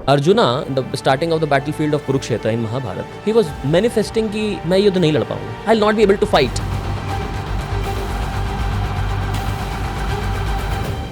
Arjuna the starting of the battlefield of Kurukshetra in Mahabharata, he was manifesting कि मैं युद्ध नहीं लड़ पाऊंगा, I will not be able to fight.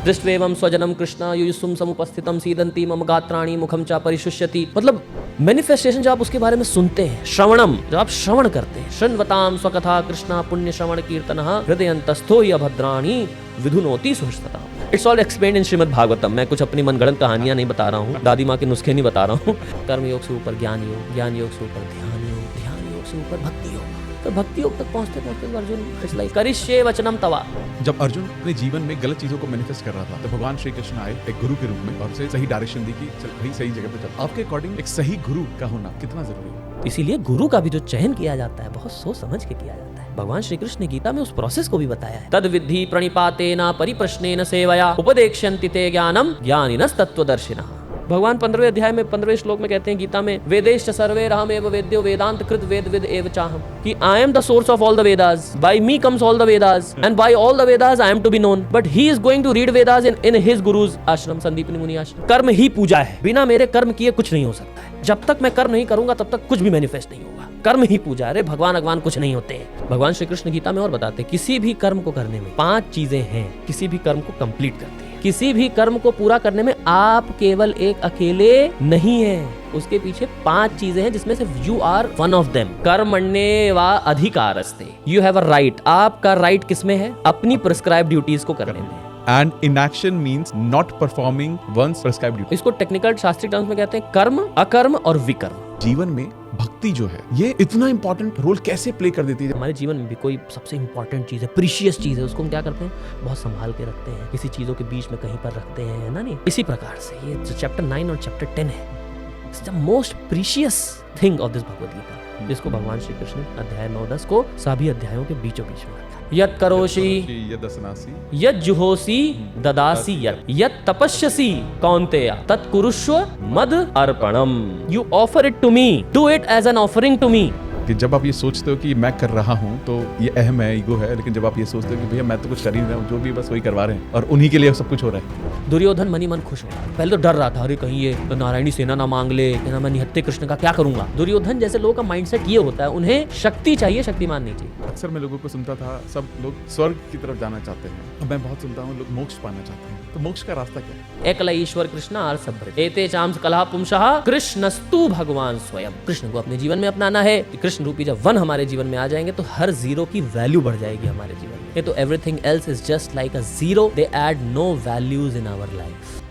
दृष्ट्वेवं स्वजनम कृष्ण युयुस्सुम समुपस्थितम सीदंती मम गात्राणि मुखम च परिशुष्यति। मतलब मैनिफेस्टेशन जब आप उसके बारे में सुनते हैं, श्रवणम जब आप श्रवण करते हैं, शृण्वताम स्वकथा कृष्ण पुण्य श्रवण कीर्तनः हृदयन्तस्थो यभद्राणि विधुनोति सुहृतता। It's all explained in Srimad Bhagavatam. मैं कुछ अपनी मनगढ़ंत कहानियां नहीं बता रहा हूँ, दादी माँ के नुस्खे नहीं बता रहा हूँ। कर्म योग से ऊपर ज्ञान योग, ज्ञान योग से ऊपर ध्यान योग, ध्यान योग से ऊपर भक्ति योग। तो भक्ति योग तक पहुंचते पहुंचते अर्जुन इट्स लाइक करिष्ये वचनम तवा। जब अर्जुन अपने जीवन में गलत चीजों को मैनिफेस्ट कर रहा था, तो भगवान श्री कृष्ण आए एक गुरु के रूप में और उसे सही डायरेक्शन दी कि चल भाई सही जगह पे चल। आपके अकॉर्डिंग एक सही गुरु का होना कितना जरूरी है? इसीलिए गुरु का भी जो चयन किया जाता है बहुत सोच समझ के किया जाता है। भगवान श्री कृष्ण ने गीता में उस प्रोसेस को भी बताया है। तद विद्धि प्रणिपातेन परिप्रश्नेन सेवया उपदेक्ष्यन्ति ते ज्ञानम ज्ञानिनस् तत्त्वदर्शिनः। भगवान 15वें अध्याय में 15वें श्लोक में कहते हैं गीता में, वेदेश्च सर्वैरहम एव वेद्यो वेदांत कृत वेद विद एव चाहम, कि I am the source of all the Vedas, by me comes all the Vedas and by all the Vedas I am to be known, but he is going to read Vedas in his guru's ashram, Sandipani मुनि आश्रम। कर्म ही पूजा है, बिना मेरे कर्म किए कुछ नहीं हो सकता है। जब तक मैं कर्म नहीं करूंगा तब तक कुछ भी मैनिफेस्ट नहीं होगा। कर्म ही पूजा, अरे भगवान अगवान कुछ नहीं होते हैं। भगवान श्री कृष्ण गीता में और बताते हैं किसी भी कर्म को करने में 5 चीजें हैं, किसी भी कर्म को कंप्लीट करते हैं। किसी भी कर्म को पूरा करने में आप केवल एक अकेले नहीं हैं, उसके पीछे 5 चीजें हैं जिसमें से you are one of them. कर्मण्येव अधिकारस्ते, यू हैव अ राइट। आपका राइट किसमें है? अपनी प्रिस्क्राइब ड्यूटीज को करने में। And inaction means not performing one's prescribed duty. इसको टेक्निकल शास्त्रीय टर्म्स में कहते हैं कर्म, अकर्म और विकर्म। जीवन में भक्ति जो है ये इतना इंपॉर्टेंट रोल कैसे प्ले कर देती है? हमारे जीवन में भी कोई सबसे इंपॉर्टेंट चीज है, प्रीशियस चीज है, उसको हम क्या करते हैं? बहुत संभाल के रखते हैं, किसी चीजों के बीच में कहीं पर रखते हैं ना। नहीं, इसी प्रकार से ये जो चैप्टर 9 और चैप्टर 10 है, it's the most precious thing of this Bhagavad Gita, जिसको भगवान श्री कृष्ण अध्याय 9-10 को सभी अध्यायों के बीचों बीच में रखा। यत् करोषि यत् असनासि यत् जुहोसि ददासि यत् तपस्यसि कौन्तेय तत् कुरुष्व मद अर्पणम। You offer it to me, do it as an offering to me. कि जब आप ये सोचते हो कि मैं कर रहा हूँ तो ये अहम है, ईगो है, लेकिन जब आप ये सोचते हो कि भैया मैं तो कुछ कर ही नहीं रहा हूँ, जो भी बस वही करवा रहे हैं और उन्हीं के लिए सब कुछ हो रहा है। दुर्योधन मनी मन खुश हो, पहले तो डर रहा था, अरे कहीं ये तो नारायणी सेना ना मांग ले, मैं निहत्थे कृष्ण का क्या करूंगा। दुर्योधन जैसे लोगों का माइंडसेट ये होता है, उन्हें शक्ति चाहिए, शक्तिमान नहीं चाहिए। अक्सर मैं लोगों को सुनता था, सब लोग स्वर्ग की तरफ जाना चाहते हैं, अब मैं बहुत सुनता हूँ लोग मोक्ष पाना चाहते हैं। तो मोक्ष का रास्ता क्या है? एकल ईश्वर कृष्ण आर सभ्र एते चाम्स कलह पुंसः कृष्णस्तु भगवान स्वयं। कृष्ण को अपने जीवन में अपनाना है। कृष्ण रूपी जब वन हमारे जीवन में आ जाएंगे तो हर जीरो की वैल्यू बढ़ जाएगी हमारे जीवन में। तो everything else is just like a zero, they add no values in our life.